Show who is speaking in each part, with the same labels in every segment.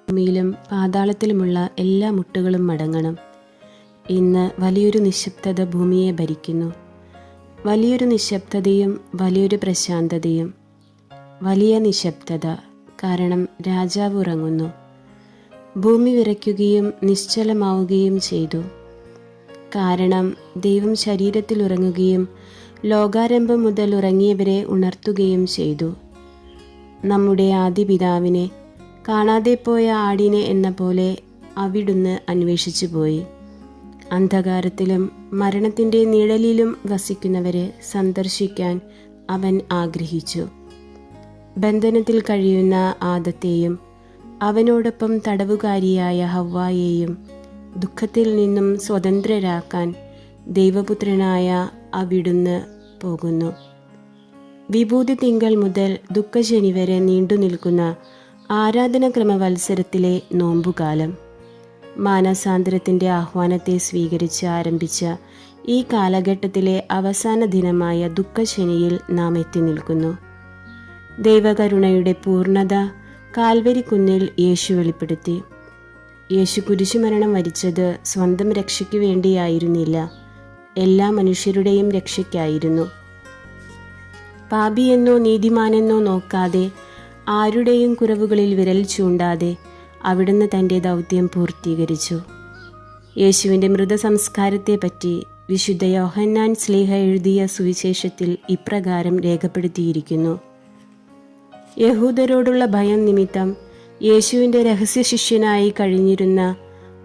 Speaker 1: ഭൂമിയിലും പാതാളത്തിലുമുള്ള എല്ലാ മുട്ടുകളും മടങ്ങണം. ഇന്ന് വലിയൊരു നിശബ്ദത ഭൂമിയെ ഭരിക്കുന്നു. വലിയൊരു നിശബ്ദതയും വലിയൊരു പ്രശാന്തതയും. വലിയ നിശബ്ദത, കാരണം രാജാവ് ഉറങ്ങുന്നു. ഭൂമി വിറയ്ക്കുകയും നിശ്ചലമാവുകയും ചെയ്തു. കാരണം ദൈവം ശരീരത്തിൽ ഉറങ്ങുകയും ലോകാരംഭം മുതൽ ഉറങ്ങിയവരെ ഉണർത്തുകയും ചെയ്തു. നമ്മുടെ ആദിപിതാവിനെ കാണാതെ പോയ ആടിനെ എന്ന പോലെ അവിടുന്ന് അന്വേഷിച്ചു പോയി. അന്ധകാരത്തിലും മരണത്തിൻ്റെ നിഴലിലും വസിക്കുന്നവരെ സന്ദർശിക്കാൻ അവൻ ആഗ്രഹിച്ചു. ബന്ധനത്തിൽ കഴിയുന്ന ആദത്തെയും അവനോടൊപ്പം തടവുകാരിയായ ഹവ്വായെയും ദുഃഖത്തിൽ നിന്നും സ്വതന്ത്രരാക്കാൻ ദൈവപുത്രനായ അവിടുന്ന് പോകുന്നു. വിഭൂതി തിങ്കൾ മുതൽ ദുഃഖശനി വരെ നീണ്ടുനിൽക്കുന്ന ആരാധനാക്രമ വത്സരത്തിലെ നോമ്പുകാലം. മാനസാന്തരത്തിൻ്റെ ആഹ്വാനത്തെ സ്വീകരിച്ച് ആരംഭിച്ച ഈ കാലഘട്ടത്തിലെ അവസാന ദിനമായ ദുഃഖശനിയിൽ നാം എത്തി നിൽക്കുന്നു. ദൈവകരുണയുടെ പൂർണ്ണത കാൽവരിക്കുന്നിൽ യേശു വെളിപ്പെടുത്തി. യേശു കുരിശുമരണം വരിച്ചത് സ്വന്തം രക്ഷയ്ക്ക് വേണ്ടിയായിരുന്നില്ല, എല്ലാ മനുഷ്യരുടെയും രക്ഷയ്ക്കായിരുന്നു. പാപിയെന്നോ നീതിമാനെന്നോ നോക്കാതെ, ആരുടെയും കുറവുകളിൽ വിരൽ ചൂണ്ടാതെ അവിടുന്ന് തൻ്റെ ദൗത്യം പൂർത്തീകരിച്ചു. യേശുവിൻ്റെ മൃതസംസ്കാരത്തെപ്പറ്റി വിശുദ്ധ യോഹന്നാൻ ശ്ലീഹ എഴുതിയ സുവിശേഷത്തിൽ ഇപ്രകാരം രേഖപ്പെടുത്തിയിരിക്കുന്നു: യഹൂദരോടുള്ള ഭയം നിമിത്തം യേശുവിൻ്റെ രഹസ്യ ശിഷ്യനായി കഴിഞ്ഞിരുന്ന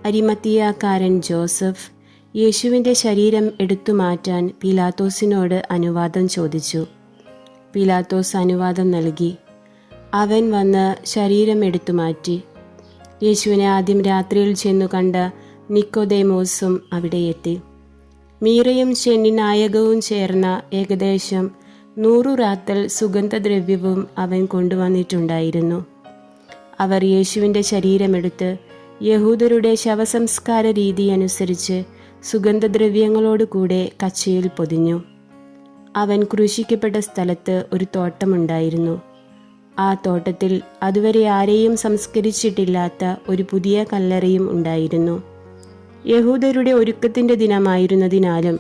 Speaker 1: അരിമത്തിയാക്കാരൻ ജോസഫ് യേശുവിൻ്റെ ശരീരം എടുത്തുമാറ്റാൻ പീലാത്തോസിനോട് അനുവാദം ചോദിച്ചു. പീലാത്തോസ് അനുവാദം നൽകി. അവൻ വന്ന് ശരീരം എടുത്തുമാറ്റി. യേശുവിനെ ആദ്യം രാത്രിയിൽ ചെന്നു കണ്ട നിക്കോദേമോസും അവിടെ എത്തി. മീറയും ചെന്നിനായകവും ചേർന്ന ഏകദേശം 100 റാത്തൽ സുഗന്ധദ്രവ്യവും അവൻ കൊണ്ടുവന്നിട്ടുണ്ടായിരുന്നു. അവർ യേശുവിൻ്റെ ശരീരമെടുത്ത് യഹൂദരുടെ ശവസംസ്കാര രീതി അനുസരിച്ച് സുഗന്ധദ്രവ്യങ്ങളോടുകൂടെ കച്ചയിൽ പൊതിഞ്ഞു. അവൻ ക്രൂശിക്കപ്പെട്ട സ്ഥലത്ത് ഒരു തോട്ടമുണ്ടായിരുന്നു. ആ തോട്ടത്തിൽ അതുവരെ ആരെയും സംസ്കരിച്ചിട്ടില്ലാത്ത ഒരു പുതിയ കല്ലറയും ഉണ്ടായിരുന്നു. യഹൂദരുടെ ഒരുക്കത്തിൻ്റെ ദിനമായിരുന്നതിനാലും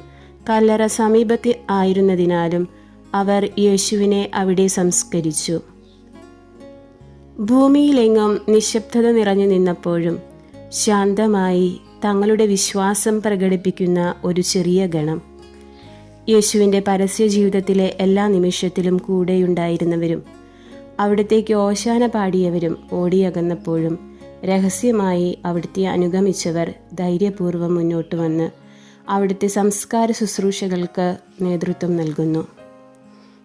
Speaker 1: കല്ലറ സമീപത്ത് ആയിരുന്നതിനാലും അവർ യേശുവിനെ അവിടെ സംസ്കരിച്ചു. ഭൂമിയിലെങ്ങും നിശബ്ദത നിറഞ്ഞു നിന്നപ്പോഴും ശാന്തമായി തങ്ങളുടെ വിശ്വാസം പ്രകടിപ്പിക്കുന്ന ഒരു ചെറിയ ഗണം. യേശുവിൻ്റെ പരസ്യ ജീവിതത്തിലെ എല്ലാ നിമിഷത്തിലും കൂടെയുണ്ടായിരുന്നവരും അവിടത്തേക്ക് ഓശാന പാടിയവരും ഓടിയകന്നപ്പോഴും രഹസ്യമായി അവിടുത്തെ അനുഗമിച്ചവർ ധൈര്യപൂർവ്വം മുന്നോട്ട് വന്ന് അവിടുത്തെ സംസ്കാര ശുശ്രൂഷകൾക്ക് നേതൃത്വം നൽകുന്നു.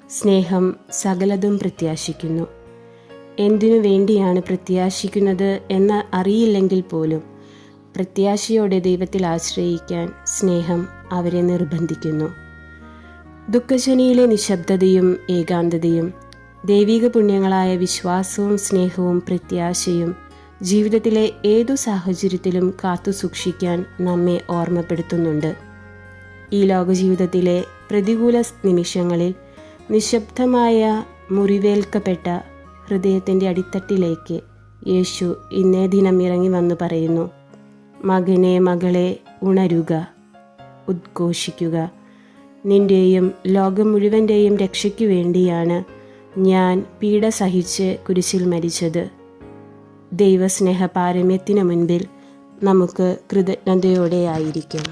Speaker 1: സ്നേഹം സകലതും പ്രത്യാശിക്കുന്നു. എന്തിനു വേണ്ടിയാണ് പ്രത്യാശിക്കുന്നത് എന്ന് അറിയില്ലെങ്കിൽ പോലും പ്രത്യാശയോടെ ദൈവത്തിൽ ആശ്രയിക്കാൻ സ്നേഹം അവരെ നിർബന്ധിക്കുന്നു. ദുഃഖശനിയിലെ നിശബ്ദതയും ഏകാന്തതയും ദൈവിക പുണ്യങ്ങളായ വിശ്വാസവും സ്നേഹവും പ്രത്യാശയും ജീവിതത്തിലെ ഏതു സാഹചര്യത്തിലും കാത്തു സൂക്ഷിക്കാൻ നമ്മെ ഓർമ്മപ്പെടുത്തുന്നുണ്ട്. ഈ ലോകജീവിതത്തിലെ പ്രതികൂല നിമിഷങ്ങളിൽ നിശബ്ദമായ മുറിവേൽക്കപ്പെട്ട ഹൃദയത്തിൻ്റെ അടിത്തട്ടിലേക്ക് യേശു ഇന്നേ ദിനം ഇറങ്ങി വന്നു പറയുന്നു: മകനെ, മകളെ, ഉണരുക, ഉദ്ഘോഷിക്കുക. നിൻ്റെയും ലോകം മുഴുവൻ്റെയും രക്ഷയ്ക്കു വേണ്ടിയാണ് ഞാൻ പീഡ സഹിച്ച് കുരിശിൽ മരിച്ചത്. ദൈവസ്നേഹ പാരമ്യത്തിനു മുൻപിൽ നമുക്ക് കൃതജ്ഞതയോടെ ആയിരിക്കാം.